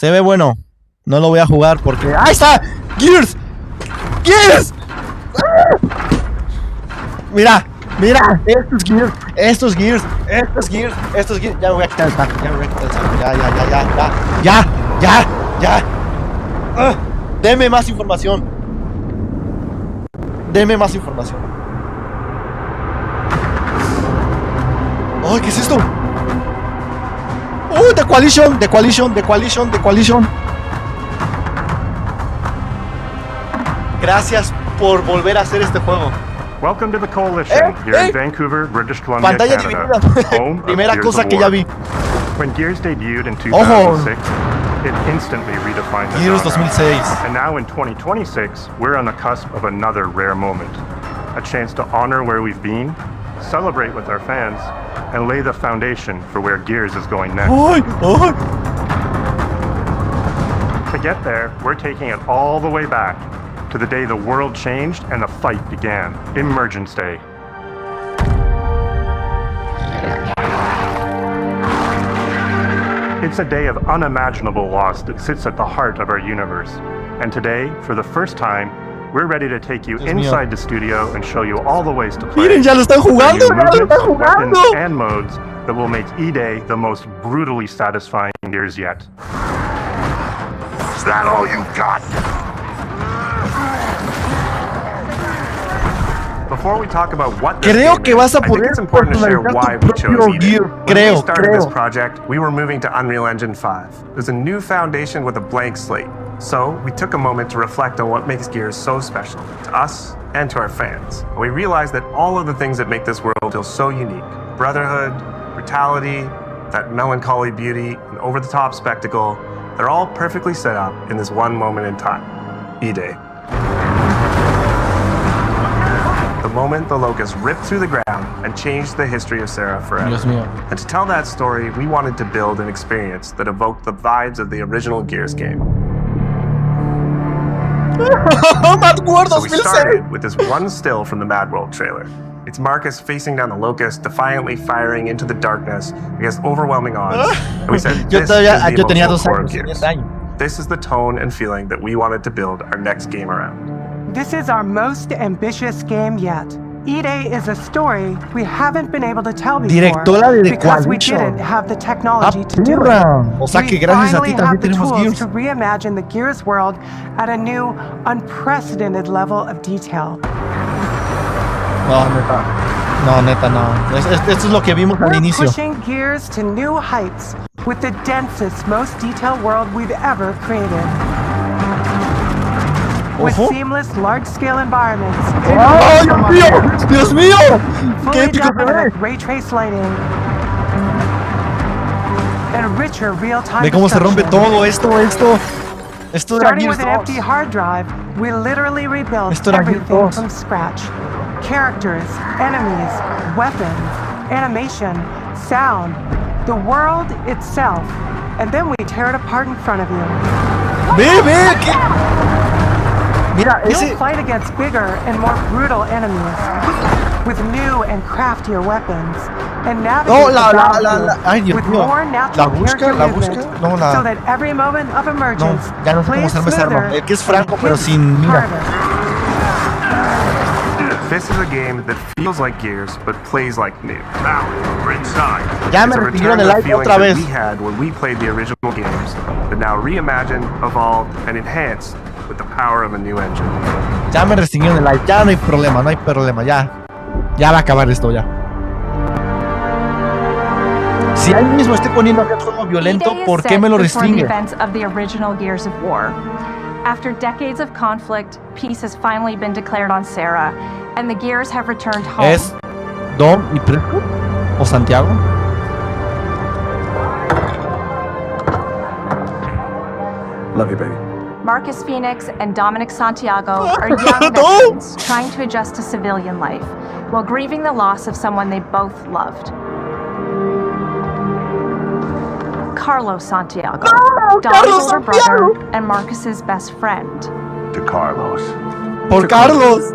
Se ve bueno. No lo voy a jugar porque... ¡Ahí está! ¡Gears! ¡Gears! Mira, mira. Estos Gears. Ya me voy a quitar el saco. Ya. Deme más información. ¡Ay, qué es esto! ¡Oh, The Coalition! Gracias por volver a hacer este juego. Welcome to the Coalition here in Vancouver, British Columbia, Pantalla Canada. dividida. Primera cosa que ya vi. When Gears debuted in 2006, it instantly redefined the Gears genre. 2006. And now in 2026, we're on the cusp of another rare moment. A chance to honor where we've been, celebrate with our fans, and lay the foundation for where Gears is going next. To get there, we're taking it all the way back to the day the world changed and the fight began, Emergence Day. It's a day of unimaginable loss that sits at the heart of our universe. And today, for the first time, we're ready to take you inside the studio and show you all the ways to play. Miren, ya lo están jugando, weapons, and modes that will make E-Day the most brutally satisfying Gears yet. Is that all you got? Before we talk about what Creo que vas a I think poder it's important to share why we chose E-Day. When we started this project, we were moving to Unreal Engine 5. There's a new foundation with a blank slate. So we took a moment to reflect on what makes Gears so special to us and to our fans. And we realized that all of the things that make this world feel so unique, brotherhood, brutality, that melancholy beauty, and over-the-top spectacle, they're all perfectly set up in this one moment in time, E-Day. The moment the Locust ripped through the ground and changed the history of Sarah forever. Dios mío. And to tell that story, we wanted to build an experience that evoked the vibes of the original Gears game. So we started with this one still from the Mad World trailer. It's Marcus facing down the Locust, defiantly firing into the darkness against overwhelming odds. And we said, this is the emotional core of Gears. This is the tone and feeling that we wanted to build our next game around. This is our most ambitious game yet. E-Day is a story we haven't been able to tell before because we didn't have the technology to do it. O sea que gracias a ti también tenemos Gears. To reimagine the Gears world at a new, unprecedented level of detail. No, neta, no. Esto es lo que vimos al inicio. We're pushing Gears to new heights with the densest, most detailed world we've ever created. With seamless, large-scale environments. ¡Oh, Dios mío! ¡Qué épico se ve! Ray trace lighting. And richer real-time Ve cómo se rompe todo esto era Starting Gears with an 2. empty hard drive, we literally rebuilt Esto era Gears everything 2. from scratch. Characters, enemies, weapons, animation, sound, the world itself. And then we tear it apart in front of you. Ve, ¿qué? Mira, You'll fight against bigger and more brutal enemies with new and craftier weapons and navigate the battlefield with more natural character movement so that every moment of emergence ya no sé cómo se llama esa arma. El que es Franco, pero sin mira. This is a game that feels like Gears, but plays like new. Now we're inside. Ya me recibieron el like otra vez. We had when we played the original games, but now reimagined, evolved, and enhanced with the power of a new engine. Ya me restringieron el like, ya no hay problema, ya va a acabar esto ya. Si ahí mismo estoy poniendo aquel juego violento, ¿por qué me lo restringe? Of the original Gears of War. After decades of conflict, peace has finally been declared on Sarah, and the Gears have returned home. ¿Es Dom y Prescott? ¿O Santiago? Love you, baby. Marcus Phoenix and Dominic Santiago are young veterans trying to adjust to civilian life while grieving the loss of someone they both loved. Carlos Santiago, Dom's older brother and Marcus's best friend. To Carlos. Por Carlos.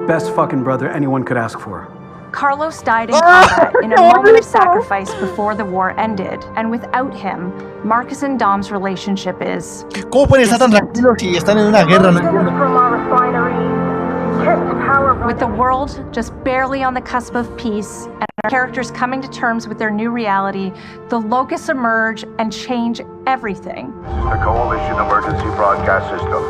Best fucking brother anyone could ask for. Carlos died in combat in a moment of sacrifice before the war ended, and without him, Marcus and Dom's relationship is... ¿Cómo pueden estar tan tranquilos si están en una guerra? No entiendo. With the world just barely on the cusp of peace, and our characters coming to terms with their new reality, the Locusts emerge and change everything. The Coalition Emergency Broadcast System.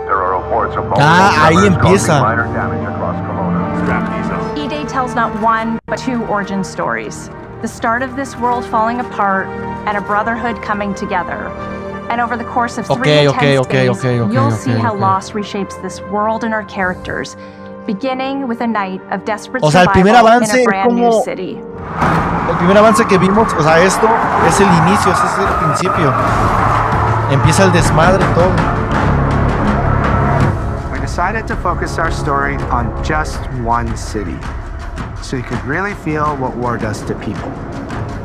There are reports of ahí empieza. minor damage across Kelowna. Strap these up. E-Day tells not one, but two origin stories. The start of this world falling apart, and a brotherhood coming together. And over the course of 3 intense days, you'll see how loss reshapes this world and our characters, beginning with a night of desperate survival in a brand new city. El primer avance que vimos, o sea, esto es el inicio, ese es el principio. Empieza el desmadre y todo. We decided to focus our story on just one city, so you could really feel what war does to people.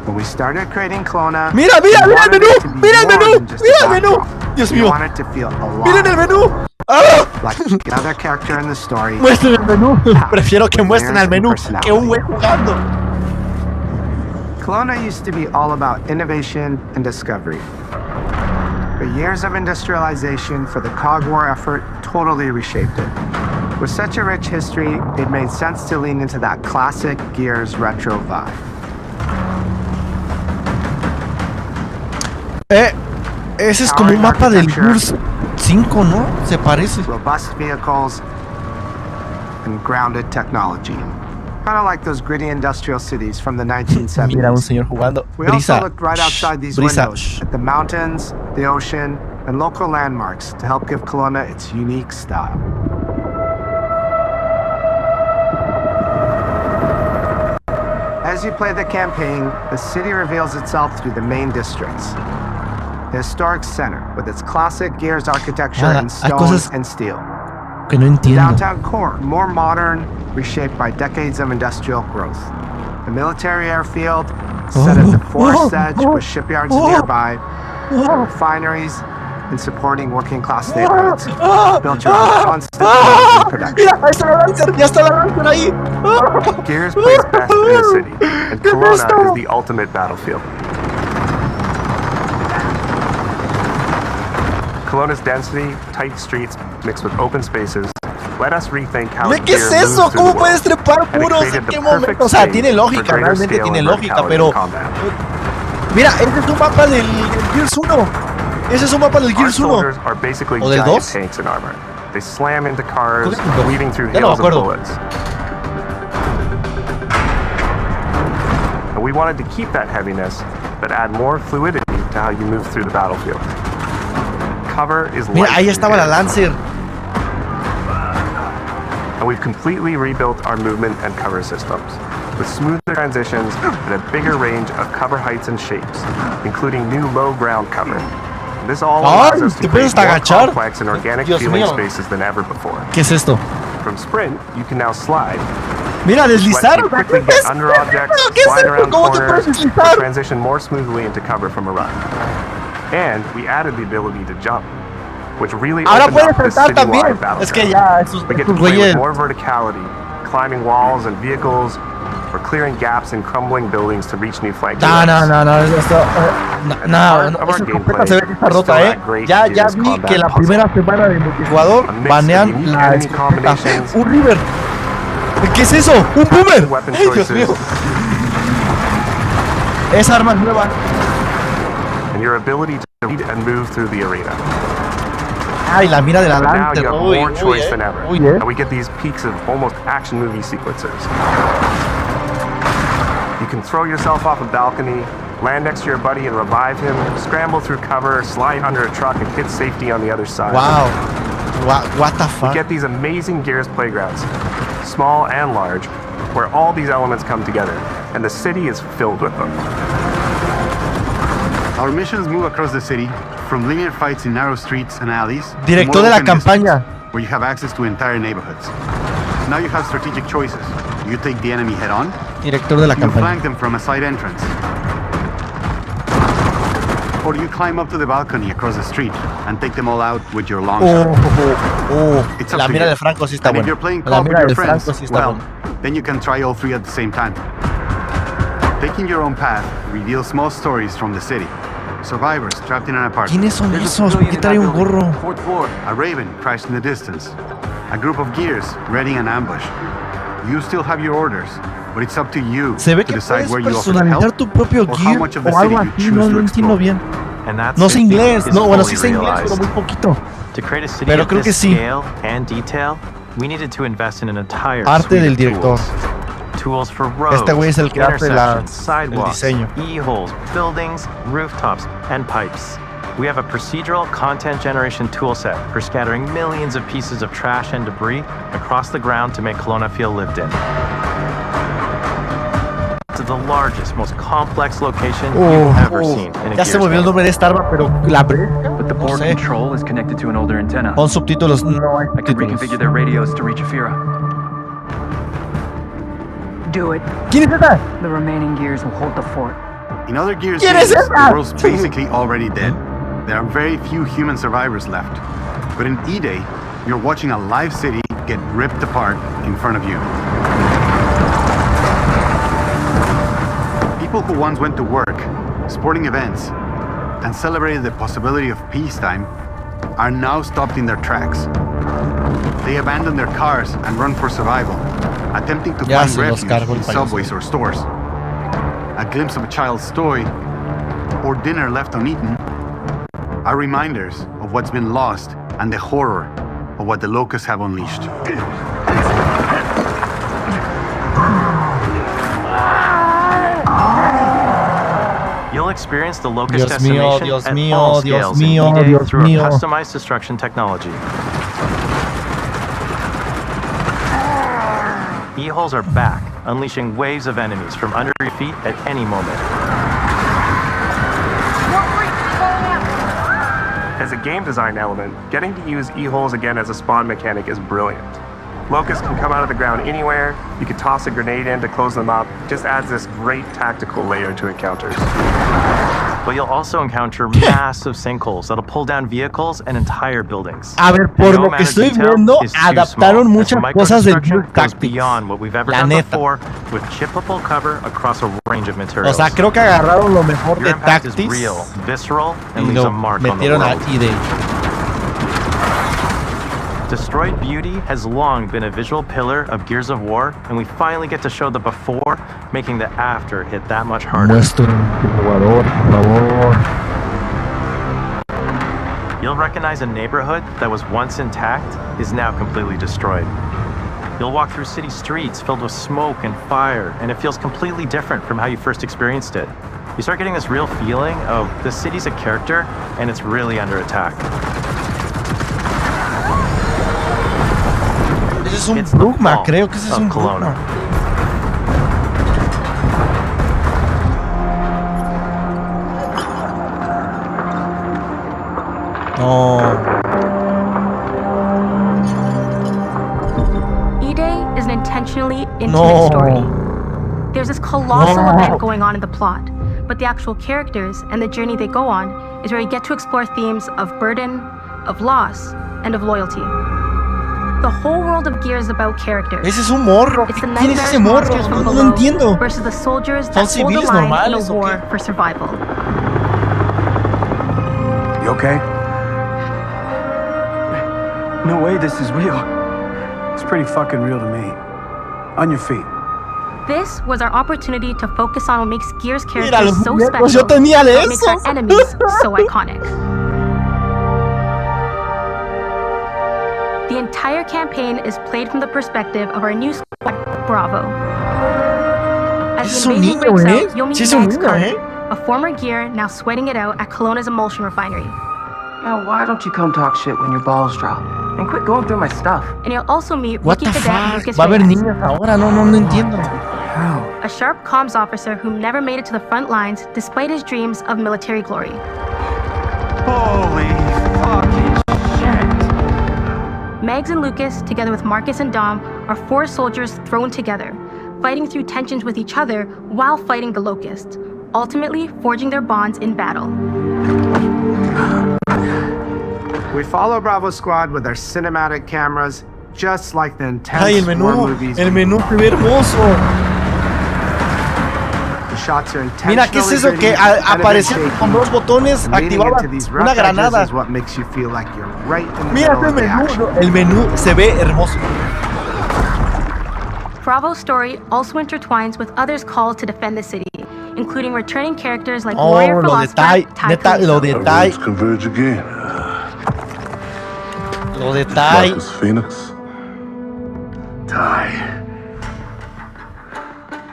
When we started creating Kelowna, mira el menú, mira el menú, Dios mío, wanted to feel alive. Miren el menú. ¡Ah! Like another character in the story. Muestren el menú. Prefiero que muestren al menú que un güey jugando. Kelowna used to be all about innovation and discovery. But years of industrialization for the Cog War effort totally reshaped it. With such a rich history, it made sense to lean into that classic Gears retro vibe. Ese es como un mapa del Gears 5, ¿no? Se parece. Robust vehicles and grounded technology. Kind of like those gritty industrial cities from the 1970s. Mira un señor jugando. We also looked right outside these windows at the mountains, the ocean, and local landmarks to help give Kelowna its unique style. As you play the campaign, the city reveals itself through the main districts. The historic center, with its classic Gears architecture in stone and steel. Que no entiendo. Downtown core, more modern, reshaped by decades of industrial growth. The military airfield, set at the forest edge with shipyards nearby, refineries, and supporting working class neighborhoods, built around constant production. Ya está la Lancer ahí. Gears plays best in the city, and Kelowna is the ultimate battlefield. Kelowna's density, tight streets, mixed with open spaces, let us rethink how ¿Qué es eso? ¿Cómo puedes trepar muros? ¿En qué momento? O sea, tiene lógica, realmente tiene lógica, pero... Mira, ese es un mapa del Gears 1. Ese es un mapa del Gears 1. ¿O del 2? They slam into cars, weaving through hills of bullets. And we wanted to keep that heaviness, but add more fluidity to how you move through the battlefield. Cover is mira, ahí estaba la Lancer. And we've completely rebuilt our movement and cover systems, with smoother transitions and a bigger range of cover heights and shapes, including new low ground cover. And this all allows us to create more complex and organic feeling spaces than ever before. ¿Qué es esto? From sprint, you can now slide. Mira, deslizar. Quickly get under objects, slide around corners, and transition more smoothly into cover from a run. And we added the ability to jump, which really opened up this citywide battle. Es que ya, we get to play with more verticality, climbing walls and vehicles, or clearing gaps in crumbling buildings to reach new flank. No, esto, esa completa se ve que está rota, Ya vi que la primera semana de multijugador banean la escopeta. Un River. ¿Qué es eso? ¡Un Boomer! ¡Ay, Dios mío! Esa arma es nueva. And your ability to read and move through the arena. Ay, la mira de la Lancer. Now you have more choice than ever. And we get these peaks of almost action movie sequences. You can throw yourself off a balcony, land next to your buddy and revive him, scramble through cover, slide under a truck, and hit safety on the other side. Wow. What the fuck? We get these amazing Gears playgrounds, small and large, where all these elements come together, and the city is filled with them. Our missions move across the city, from linear fights in narrow streets and alleys, Director de la campaña, where you have access to entire neighborhoods. Now you have strategic choices. Do you take the enemy head on? Director de la campaña. You flank campaña. them from a side entrance. Or do you climb up to the balcony across the street and take them all out with your long shot? It's up La to mira you. de Franco sí está And if buena. you're playing La co-op with mira your de friends, Franco sí está well, buena. then you can try all three at the same time. Taking your own path reveals small stories from the city. Survivors trapped in an apartment. ¿Quiénes son esos? ¿Por qué trae un gorro? A raven crashed in the distance. A group of gears readying an ambush. You still have your orders, but it's up to you Se ve to que decide puedes where you offer help personalizar tu propio or how gear much of the o city algo you así, choose no to lo entiendo explore. bien. And that No sé safety inglés, is no, bueno, sí fully sé inglés, realized. pero muy poquito. To create a city Pero of creo que this sí. scale and detail, we needed to invest in an entire Arte suite del of director. Tools for roads, Este güey es el que hace el intersections, sidewalks, diseño. e-holes, buildings, rooftops, and pipes. We have a procedural content generation toolset for scattering millions of pieces of trash and debris across the ground to make Kelowna feel lived in. To the largest, most complex location you've ever seen in a Ya se me olvidó el nombre de esta arma, pero la bresca, But the no board sé. control is connected to an older antenna. Con subtítulos, no hay I can subtítulos. reconfigure their radios to reach Afira. Do it. ¿Quién es esta? The remaining gears will hold the fort. In other Gears ¿Quién games, es esa? the world's basically already dead. There are very few human survivors left. But in E-Day, you're watching a live city get ripped apart in front of you. People who once went to work, sporting events, and celebrated the possibility of peacetime are now stopped in their tracks. They abandon their cars and run for survival, attempting to Ya find se los refuge cargo el in payaso. subways or stores. A glimpse of a child's toy or dinner left uneaten are reminders of what's been lost and the horror of what the locusts have unleashed. You'll experience the locust Dios mío, decimation Dios at mío, all Dios scales mío, in E-Day Dios through mío. a customized destruction technology. E-holes are back, unleashing waves of enemies from under your feet at any moment. As a game design element, getting to use e-holes again as a spawn mechanic is brilliant. Locusts can come out of the ground anywhere, you could toss a grenade in to close them up, it just adds this great tactical layer to encounters. But you'll also encounter massive sinkholes that'll pull down vehicles and entire buildings. A ver, por No lo amount que of estoy detail viendo, is too adaptaron small, muchas as the cosas del microstructure Gear goes Tactics. beyond what we've ever La done neta. before with chippable cover across a range of O materials. sea, creo que agarraron lo mejor Your de impact is Tactics real, visceral, and y leaves lo a mark on the metieron a world. E-Day. Destroyed Beauty has long been a visual pillar of Gears of War, and we finally get to show the before, making the after hit that much harder. Muestren el jugador, por favor. You'll recognize a neighborhood that was once intact is now completely destroyed. You'll walk through city streets filled with smoke and fire, and it feels completely different from how you first experienced it. You start getting this real feeling of the city's a character, and it's really under attack. Ese es un It's the Brugma, fall creo que ese es of un Kelowna. Brugma. No. E-Day is an intentionally intimate No. story. There's this colossal No. event going on in the plot, but the actual characters and the journey they go on is where you get to explore themes of burden, of loss, and of loyalty. The whole world of Gears is about characters. Ese es un morro. It's the ¿Quién es ese nightmarish morro? monsters from No lo below entiendo. versus the soldiers ¿Son that hold the civiles line in a normales o war qué? for survival. You okay? No way this is real. It's pretty fucking real to me. On your feet. This was our opportunity to focus on what makes Gears Mira, characters los so muñecos, special, yo tenía de what makes esos. our enemies so iconic. The entire campaign is played from the perspective of our new squad, Bravo. As Es the un invasion niño, breaks ¿eh? out, you'll meet Sí es un Max niño, Carter, ¿eh? a former Gear now sweating it out at Kelowna's emulsion refinery. Now, why don't you come talk shit when your balls drop? And quit going through my stuff. And you'll also meet What rookie the cadet fuck? Lucas Va a haber Reyes, niñas ahora, no entiendo. a sharp comms officer who never made it to the front lines despite his dreams of military glory. Holy fucking shit. Megs and Lucas, together with Marcus and Dom, are four soldiers thrown together, fighting through tensions with each other while fighting the Locust, ultimately forging their bonds in battle. We follow Bravo Squad with our cinematic cameras, just like the intense Ay, el war menú. movies. El menú se ve hermoso. The shots are Mira, ¿qué es eso? Que aparecía con dos botones, activaba una granada. Mira este menú. El menú se ve hermoso. Bravo's story also intertwines with others called to defend the city, including returning characters like warrior philosopher Ty Marcus Phoenix. Ty.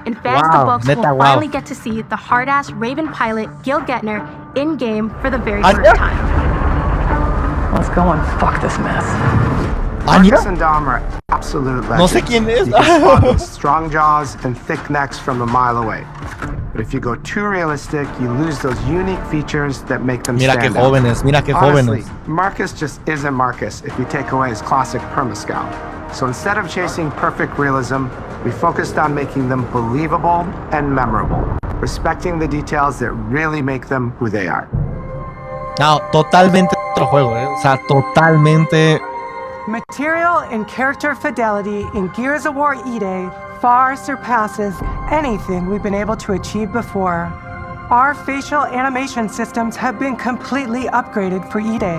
And fans of the books will finally get to see the hard-ass Raven pilot Gil Getner in-game for the very first time. Let's go and fuck this mess. Marcus and Dom are absolute legends. No sé quién es. You can spot with strong jaws and thick necks from a mile away. But if you go too realistic, you lose those unique features that make them stand out. Mira qué jóvenes. Marcus just isn't Marcus if you take away his classic permascout. So instead of chasing perfect realism, we focused on making them believable and memorable, respecting the details that really make them who they are. No, totalmente otro juego, O sea, totalmente. Material and character fidelity in Gears of War E-Day far surpasses anything we've been able to achieve before. Our facial animation systems have been completely upgraded for E-Day,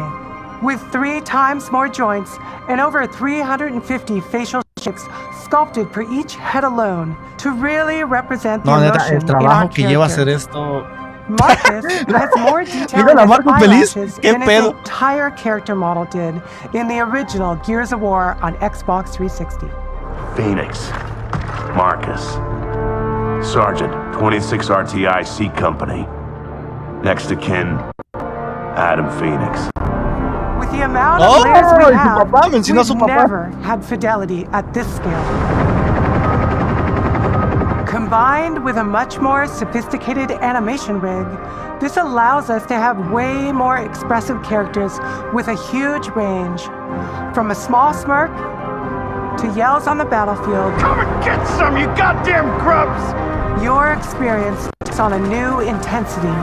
with 3 times more joints and over 350 facial shapes sculpted for each head alone to really represent the emotion el trabajo que lleva hacer esto. Marcus has more detail in his eyelashes than his entire character model did in the original Gears of War on Xbox 360. Phoenix. Marcus. Sergeant, 26 RTI C Company. Next to kin, Adam Phoenix. With the amount of layers we have, we've never had fidelity at this scale. Combined with a much more sophisticated animation rig, this allows us to have way more expressive characters with a huge range. From a small smirk to yells on the battlefield. Come and get some, you goddamn grubs! Your experience is on a new intensity.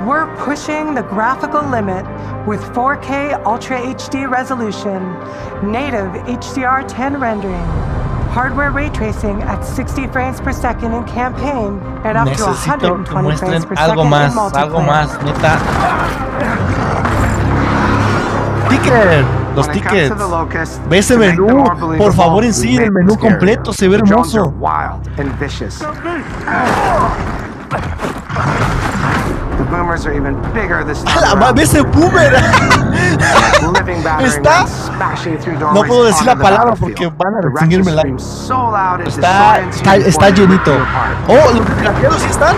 We're pushing the graphical limit with 4K Ultra HD resolution, native HDR10 rendering, hardware ray tracing at 60 frames per second in campaign, and up to 120 frames per second in multiplayer. Algo más, neta. Ticket, los tickets. Ve ese menú, por favor, enseñen el menú completo, se ve hermoso. The boomers are even bigger this time. ¡Ve ese boomer! Está. No puedo decir la palabra porque van a restringirme la. Está llenito. Oh, los desgraciados sí están.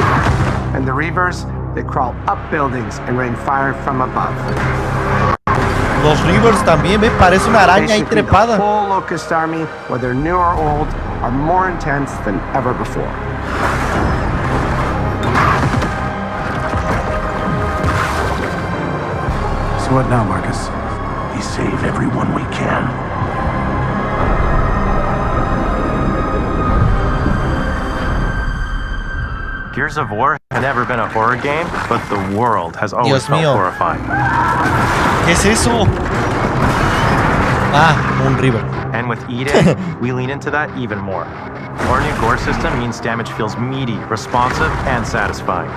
And the Reavers, they crawl up buildings and rain fire from above. Los Reavers también, ve, parece una araña ahí trepada. The whole Locust Army, whether new or old, are more intense than ever before. So what now, Marcus? We save everyone we can. Gears of War had never been a horror game, but the world has always felt horrifying. ¿Qué es eso? Ah, un Reaver. And with E-Day, we lean into that even more. Our new gore system means damage feels meaty, responsive, and satisfying.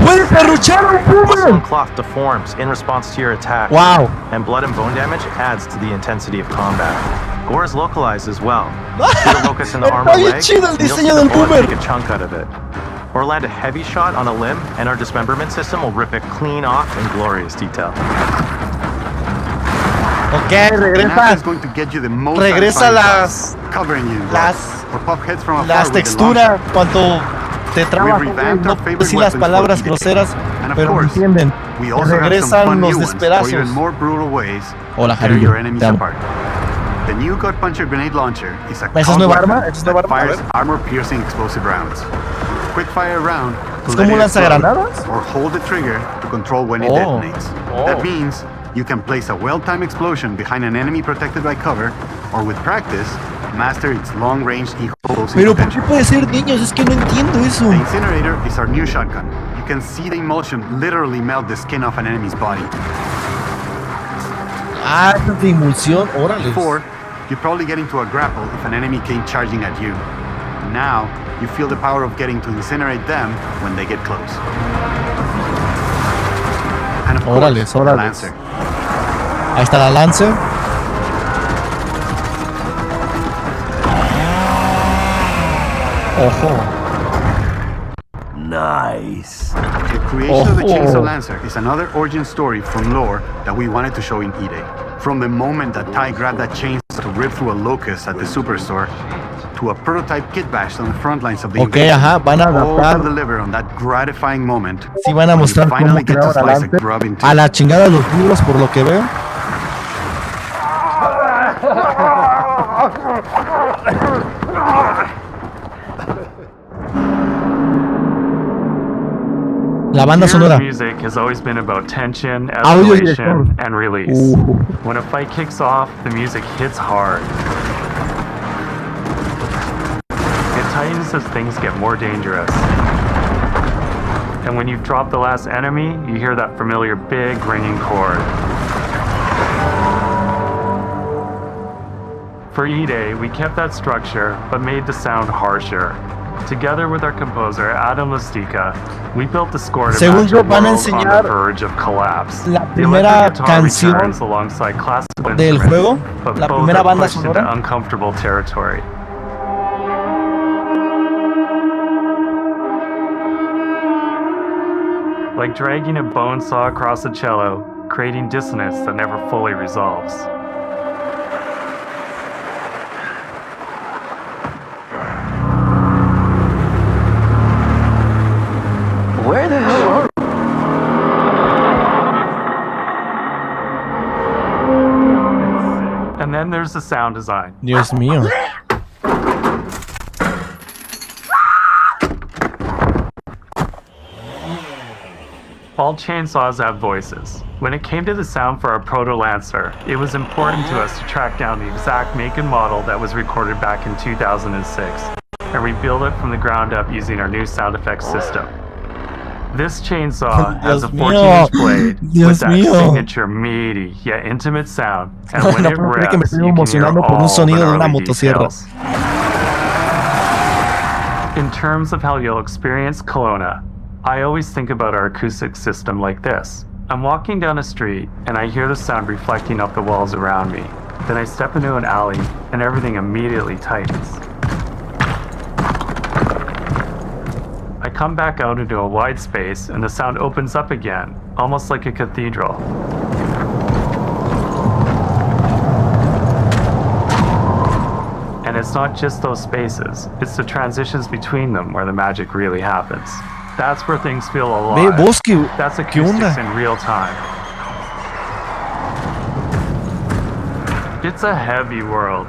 ¡Puedes serruchar a un boomer! Cloth deforms in response to your attack. Wow. And blood and bone damage adds to the intensity of combat. Gore is localized as well. Put a locus in the armor leg, and you'll see the bullet take a chunk out of it. Or land a heavy shot on a limb, and our dismemberment system will rip it clean off in glorious detail. Ok, regresa las texturas cuando te trabas, no puedo decir las palabras groseras, pero me entienden. Regresan los despedazos. Hola, Harry. The new Gut Puncher grenade launcher is a ¿Esa es nueva arma? ¿Esa es nueva arma? Fires armor-piercing explosive rounds. Quick fire round ¿Es como un lanzagranadas? Or hold the trigger to control when it detonates. That means you can place a well-timed explosion behind an enemy protected by cover, or with practice, master its long-range explosive. Pero ¿por qué puede ser niños? Es que no entiendo eso. The Incinerator is our new shotgun. You can see the emulsion literally melt the skin off an enemy's body. Ah, es de emulsión, órale. Before, you probably get into a grapple if an enemy came charging at you. Now, you feel the power of getting to incinerate them when they get close. And of course, the Lancer. Ahí está la Lancer. Ojo. Nice. The creation of the Chainsaw Lancer is another origin story from lore that we wanted to show in E-Day. From the moment that Ty grabbed that chainsaw to rip through a locust at the Superstore, to a prototype kit bash on the front lines of the invasion, ajá, van a adaptar. All to deliver on that gratifying moment. Sí, van a mostrar cómo crearon a Lancer. A la chingada de los libros, por lo que veo. La banda sonora. Music has always been about tension, escalation, and release. When a fight kicks off, the music hits hard. It tightens as things get more dangerous. And when you've dropped the last enemy, you hear that familiar big ringing chord. For E-Day, we kept that structure, but made the sound harsher. Together with our composer, Adam Lastica, we built the score to match a world on the verge of collapse. La primera canción del juego, la primera banda sonora. Into uncomfortable territory. Like dragging a bone saw across a cello, creating dissonance that never fully resolves. Where the hell are we? And then there's the sound design. Dios mío. All chainsaws have voices. When it came to the sound for our Proto Lancer, it was important to us to track down the exact make and model that was recorded back in 2006, and rebuild it from the ground up using our new sound effects system. This chainsaw has a 14-inch blade with that signature meaty yet intimate sound, and when it revs, you can hear all the gnarly details. In terms of how you'll experience Kelowna, I always think about our acoustic system like this. I'm walking down a street and I hear the sound reflecting off the walls around me. Then I step into an alley and everything immediately tightens. I come back out into a wide space and the sound opens up again, almost like a cathedral. And it's not just those spaces, it's the transitions between them where the magic really happens. That's where things feel alive. That's acoustics in real time. It's a heavy world.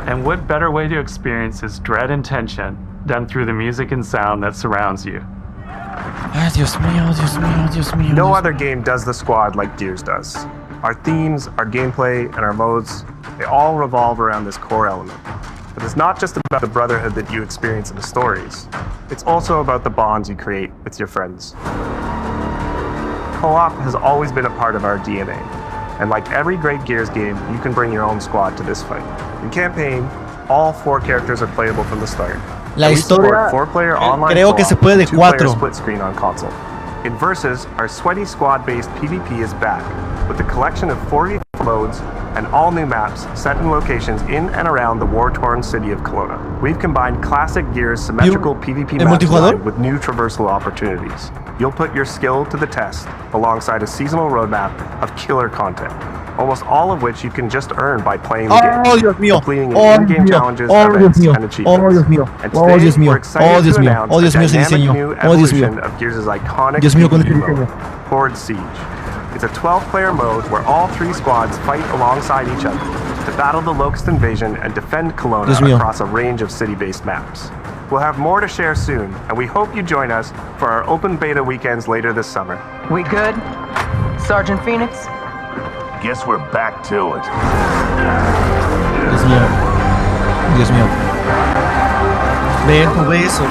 And what better way to experience its dread and tension than through the music and sound that surrounds you? Ay, Dios mío, Dios mío, Dios mío. No other game does the squad like Gears does. Our themes, our gameplay, and our modes, they all revolve around this core element. But it's not just about the brotherhood that you experience in the stories. It's also about the bonds you create with your friends. Co-op has always been a part of our DNA. And like every great Gears game, you can bring your own squad to this fight. In campaign, all 4 characters are playable from the start. La historia, 4-player online creo que se puede de 4. Split screen on console. In Versus, our sweaty squad-based PvP is back, with a collection of 40 modes and all new maps set in locations in and around the war-torn city of Kelowna. We've combined classic Gears symmetrical PvP map design with new traversal opportunities. You'll put your skill to the test alongside a seasonal roadmap of killer content, almost all of which you can just earn by playing the game, completing in-game challenges, events, and achievements. And today, we're excited to announce a dynamic new evolution of Gears' iconic PvP mode, Horde Siege. It's a 12-player mode where all 3 squads fight alongside each other to battle the Locust invasion and defend Kelowna across a range of city-based maps. We'll have more to share soon, and we hope you join us for our open beta weekends later this summer. We good? Sergeant Phoenix? Guess we're back to it. Dios mío. Dios mío. Ve eso.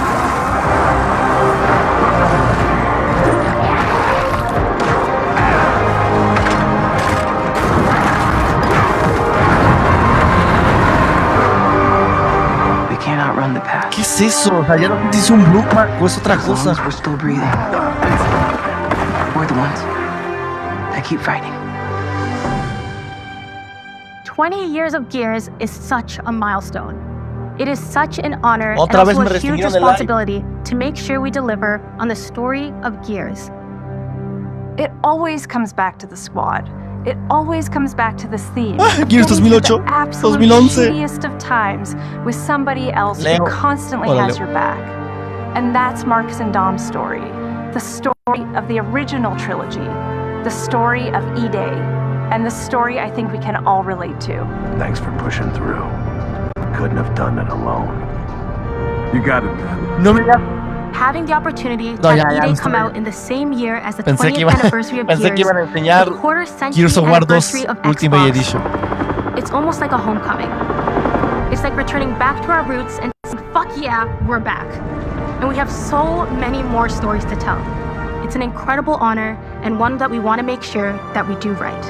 es eso? O sea, ya no sé si es un bookmark o es otra cosa. We're still breathing. We're the ones that keep fighting. 20 years of Gears is such a milestone. It is such an honor and Otra vez also me a huge restringieron el responsibility to make sure we deliver on the story of Gears. It always comes back to the squad. It always comes back to this theme. Gears 2008, The absolute 2011. shittiest of times with somebody else who constantly Hola, has Leo. your back. And that's Marcus and Dom's story. The story of the original trilogy. The story of E-Day. And the story I think we can all relate to. Thanks for pushing through. Couldn't have done it alone. You got it, man. No me digas. Having the opportunity to No, have ya, E-Day I'm come sorry. out in the same year as the Pensé que 20th iban anniversary of pensé que Gears, iban a enseñar the quarter-century Gears of War 2 anniversary of Ultimate Xbox, Edition. it's almost like a homecoming. It's like returning back to our roots and saying, fuck yeah, we're back. And we have so many more stories to tell. It's an incredible honor and one that we want to make sure that we do right.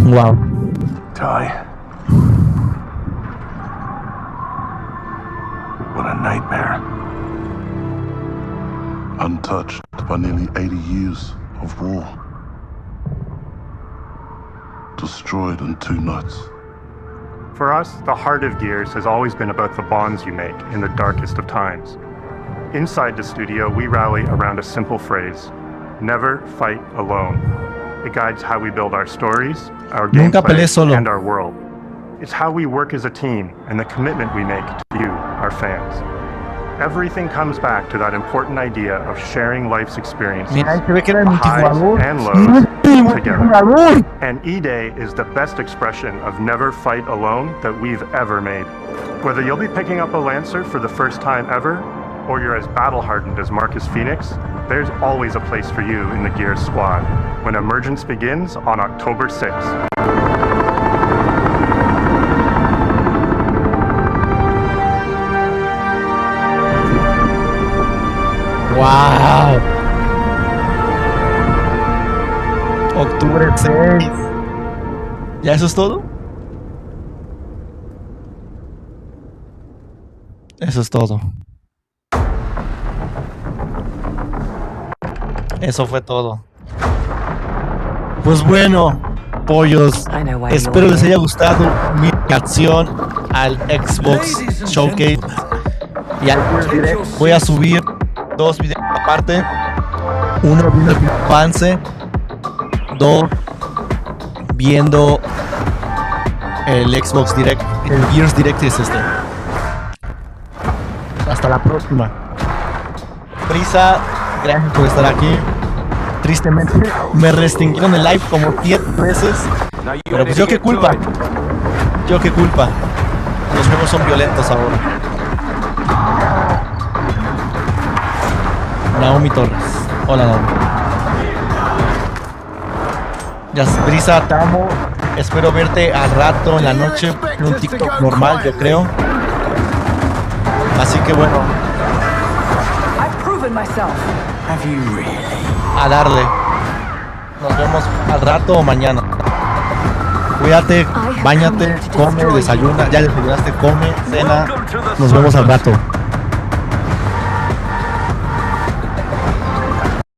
Wow. Ty. What a nightmare. Untouched by nearly 80 years of war. Destroyed in 2 nights. For us, the heart of Gears has always been about the bonds you make in the darkest of times. Inside the studio, we rally around a simple phrase: never fight alone. It guides how we build our stories, our Nunca gameplay, pelees solo. and our world. It's how we work as a team and the commitment we make to you, our fans. Everything comes back to that important idea of sharing life's experiences, Mira, ahí se ve que era el the highs multijugador. and lows together. Multijugador. And E-Day is the best expression of never fight alone that we've ever made. Whether you'll be picking up a Lancer for the first time ever, or you're as battle-hardened as Marcus Phoenix, there's always a place for you in the Gears squad when Emergence begins on October 6th. Wow. Octubre 6. ¿Ya eso es todo? Eso es todo. Eso fue todo. Pues bueno, pollos, espero les haya gustado mi reacción al Xbox Showcase y al Direct. Voy a subir 2 videos aparte. Uno viendo el avance, 2 viendo el Xbox Direct. El Gears Direct es este. Hasta la próxima. Prisa, gracias por estar aquí. Tristemente me restringieron el live como 7 veces. Pero pues yo qué culpa. Yo qué culpa. Los juegos son violentos ahora. Naomi Torres. Hola Naomi. Ya, Brisa, te amo. Espero verte al rato en la noche en un TikTok normal, yo creo. Así que bueno. A darle. Nos vemos al rato o mañana. Cuídate, báñate, come, desayuna. Ya desayunaste, come, cena. Nos vemos al rato.